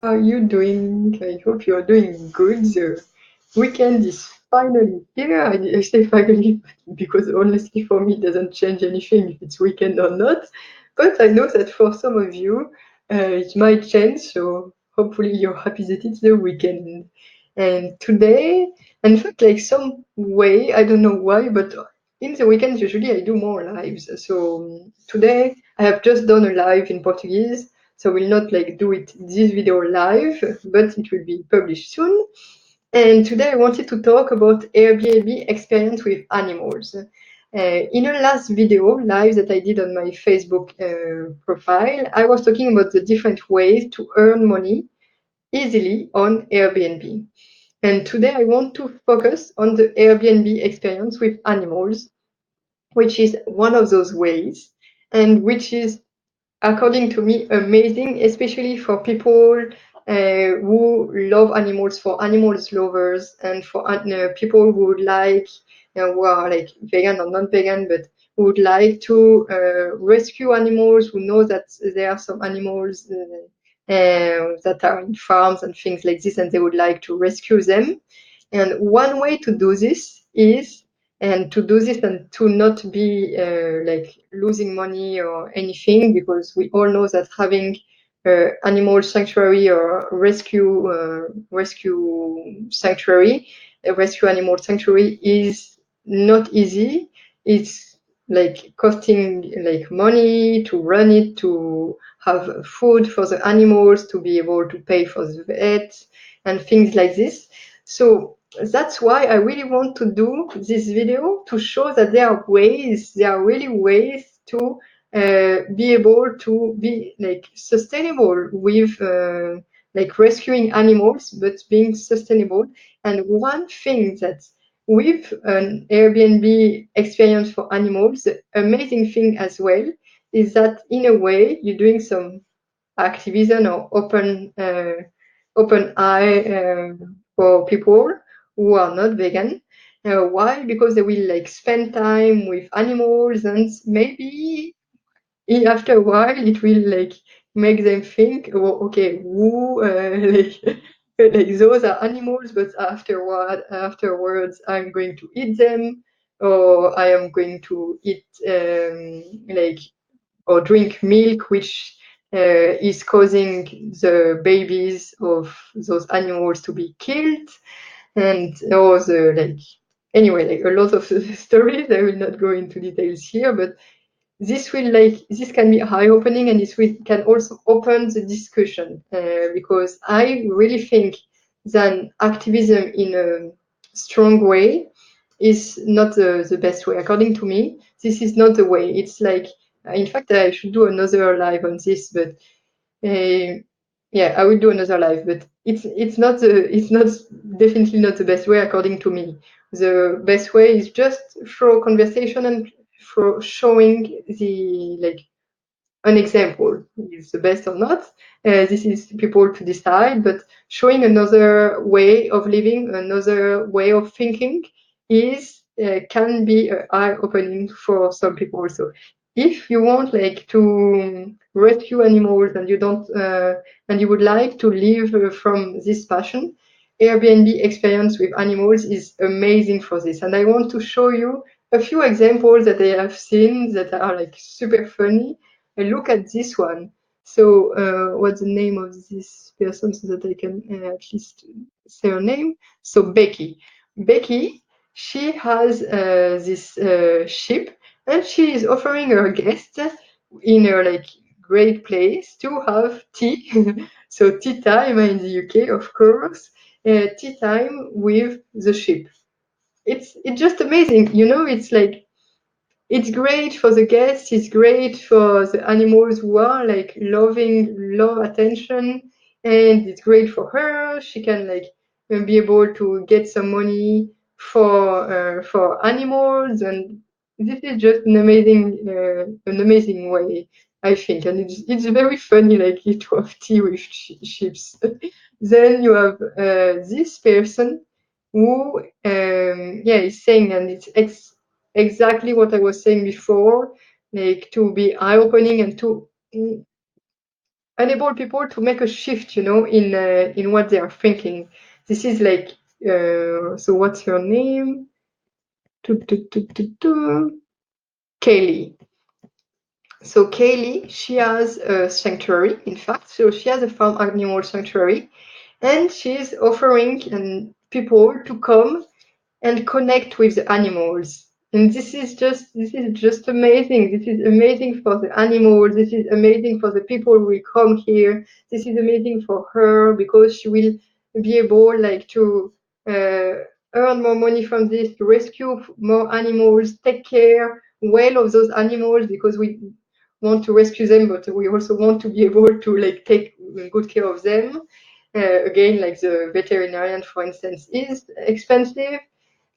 How are you doing? I hope you're doing good. The weekend is finally here. I say finally because honestly for me it doesn't change anything if it's weekend or not. But I know that for some of you it might change. So hopefully you're happy that it's the weekend. And today, in fact, like some way, I don't know why, but in the weekends usually I do more lives. So today I have just done a live in Portuguese. So we'll not like do it this video live, but it will be published soon. And today I wanted to talk about Airbnb experience with animals. In a last video live that I did on my Facebook profile, I was talking about the different ways to earn money easily on Airbnb. And today I want to focus on the Airbnb experience with animals, which is one of those ways, and which is according to me, amazing, especially for people who love animals, for animals lovers, and for people who would like, who are like vegan or non-vegan, but who would like to rescue animals, who know that there are some animals that are in farms and things like this, and they would like to rescue them. And one way to do this is and to do this and to not be like losing money or anything, because we all know that having animal sanctuary or rescue sanctuary, a rescue animal sanctuary is not easy. It's like costing like money to run it, to have food for the animals, to be able to pay for the vet and things like this. So that's why I really want to do this video, to show that there are really ways to be able to be like sustainable with like rescuing animals, but being sustainable. And one thing that with an Airbnb experience for animals, the amazing thing as well is that in a way you're doing some activism or open eye for people who are not vegan. Why? Because they will like spend time with animals, and maybe after a while it will like make them think, oh, okay, who like those are animals, but afterwards I'm going to eat them, or I am going to eat like or drink milk, which is causing the babies of those animals to be killed, and all the like. Anyway, like a lot of stories. I will not go into details here, but this can be eye opening, and can also open the discussion because I really think that activism in a strong way is not the best way. According to me, this is not the way. It's like, in fact, I should do another live on this, but uh, yeah, I will do another live. But it's not definitely not the best way according to me. The best way is just through conversation and through showing the like an example. Is the best or not? This is people to decide, but showing another way of living, another way of thinking is can be eye-opening for some people. So if you want like to rescue animals and you don't and you would like to live from this passion, Airbnb experience with animals is amazing for this. And I want to show you a few examples that I have seen that are like super funny. And look at this one. So, what's the name of this person so that I can at least say her name? So, Becky. Becky, she has this ship, and she is offering her guests in her like great place to have tea. So, tea time in the UK, of course, tea time with the ship. It's just amazing, you know. It's like it's great for the guests, it's great for the animals who are like love attention, and it's great for her. She can like be able to get some money for animals, and this is just an amazing way, I think. And it's very funny, like to have tea with ships. Then you have this person who yeah, is saying, and it's exactly what I was saying before, like to be eye-opening and to enable people to make a shift, you know, in what they are thinking. This is like, so what's her name? Kaylee. So Kaylee, she has a sanctuary, in fact. So she has a farm animal sanctuary, and she's offering people to come and connect with the animals. And this is just amazing. This is amazing for the animals. This is amazing for the people who will come here. This is amazing for her because she will be able like to uh, earn more money from this, to rescue more animals, take care well of those animals because we want to rescue them, but we also want to be able to like take good care of them. Again, like the veterinarian, for instance, is expensive.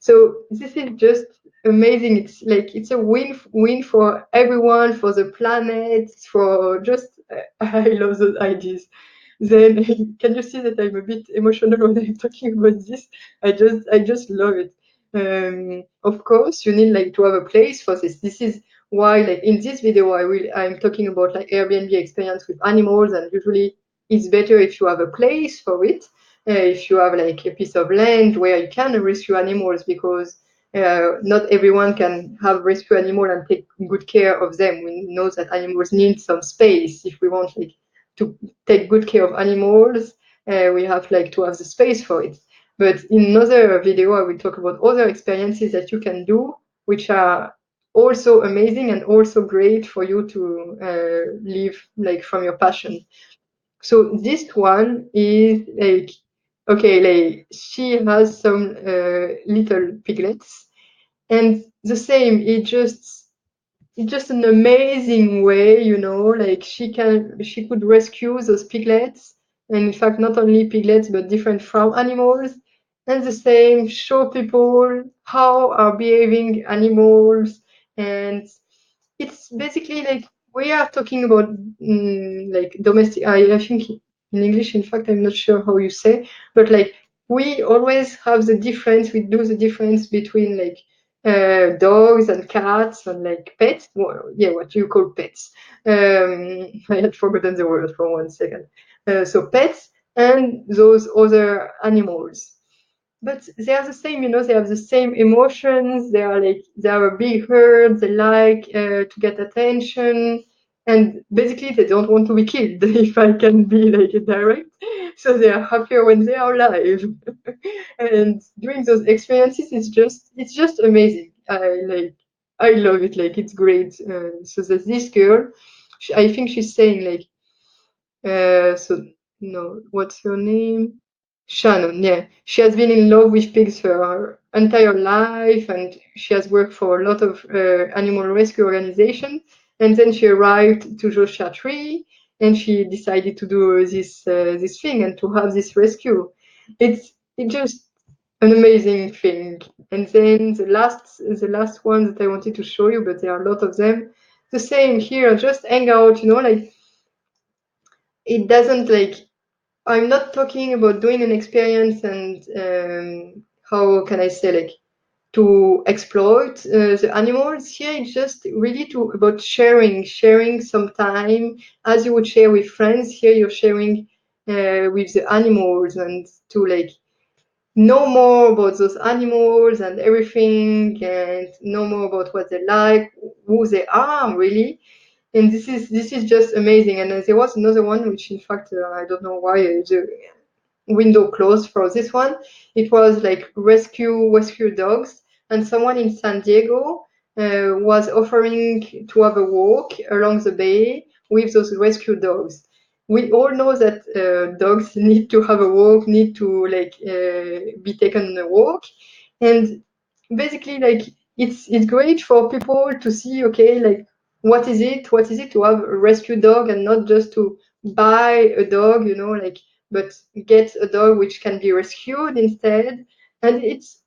So this is just amazing. It's like it's a win for everyone, for the planet, for just I love those ideas. Then can you see that I'm a bit emotional when I'm talking about this? I just love it. Of course, you need like to have a place for this. This is why like in this video I'm talking about like Airbnb experience with animals, and usually it's better if you have a place for it, if you have like a piece of land where you can rescue animals, because not everyone can have rescue animal and take good care of them. We know that animals need some space. If we want like to take good care of animals, we have like to have the space for it. But in another video, I will talk about other experiences that you can do, which are also amazing and also great for you to live like from your passion. So this one is like, okay, like she has some little piglets, and the same, it's just an amazing way, you know, like she could rescue those piglets, and in fact not only piglets but different farm animals, and the same show people how are behaving animals. And it's basically like we are talking about like domestic. I think in English, in fact, I'm not sure how you say, but like we always have the difference. We do the difference between like dogs and cats and like pets. Well, yeah, what you call pets. I had forgotten the word for 1 second. So pets and those other animals, but they are the same, you know, they have the same emotions. They are like, they are a big herd. They like to get attention, and basically they don't want to be killed, if I can be like direct. So they are happier when they are alive. And doing those experiences is it's just amazing. I love it. Like it's great. So that this girl, I think she's saying like, so no, what's her name? Shannon, yeah. She has been in love with pigs her entire life, and she has worked for a lot of animal rescue organizations. And then she arrived to Joshua Tree, and she decided to do this thing and to have this rescue. It's just an amazing thing. And then the last one that I wanted to show you, but there are a lot of them. The same here, just hang out, you know, like it doesn't like I'm not talking about doing an experience and how can I say like to exploit the animals. Here it's just really to about sharing some time as you would share with friends. Here you're sharing with the animals, and to like know more about those animals and everything, and know more about what they like, who they are really. And this is just amazing. And there was another one which in fact I don't know why the window closed for this one. It was like rescue dogs, and someone in San Diego was offering to have a walk along the bay with those rescue dogs. We all know that dogs need to have a walk, need to like be taken on a walk, and basically like it's great for people to see, okay, like what is it to have a rescue dog and not just to buy a dog, you know, like, but get a dog which can be rescued instead. And it's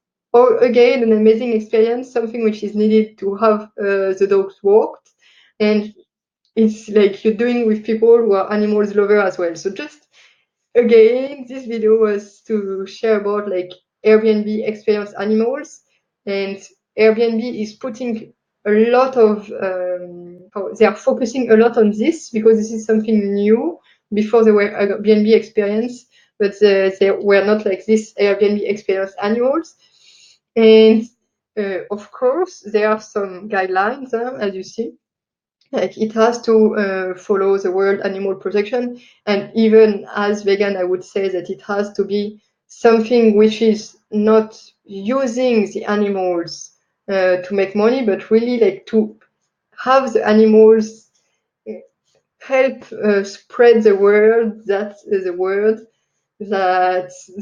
again an amazing experience, something which is needed to have the dogs walked, and it's like you're doing with people who are animals lover as well. So just again, this video was to share about like Airbnb experience animals, and Airbnb is putting a lot of they are focusing a lot on this because this is something new. before they were Airbnb experience, but they were not like this Airbnb experience animals. And of course, there are some guidelines, as you see. Like it has to follow the World Animal Protection, and even as vegan, I would say that it has to be something which is not using the animals to make money, but really like to have the animals help spread the word that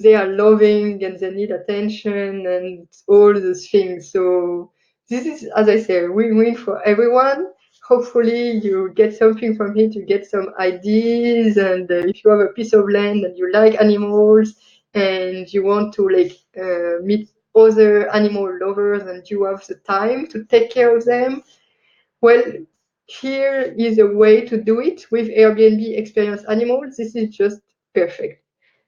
they are loving and they need attention and all those things. So this is, as I say, a win-win for everyone. Hopefully you get something from it, you get some ideas, and if you have a piece of land and you like animals and you want to meet other animal lovers and you have the time to take care of them, well, here is a way to do it with Airbnb Experience Animals. This is just perfect.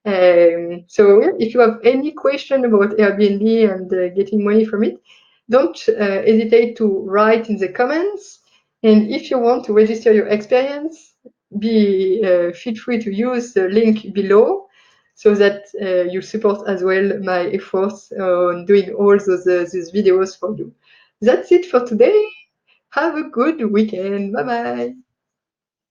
So yeah, if you have any question about Airbnb and getting money from it, don't hesitate to write in the comments. And if you want to register your experience, feel free to use the link below so that you support as well my efforts on doing all these videos for you. That's it for today. Have a good weekend. Bye bye.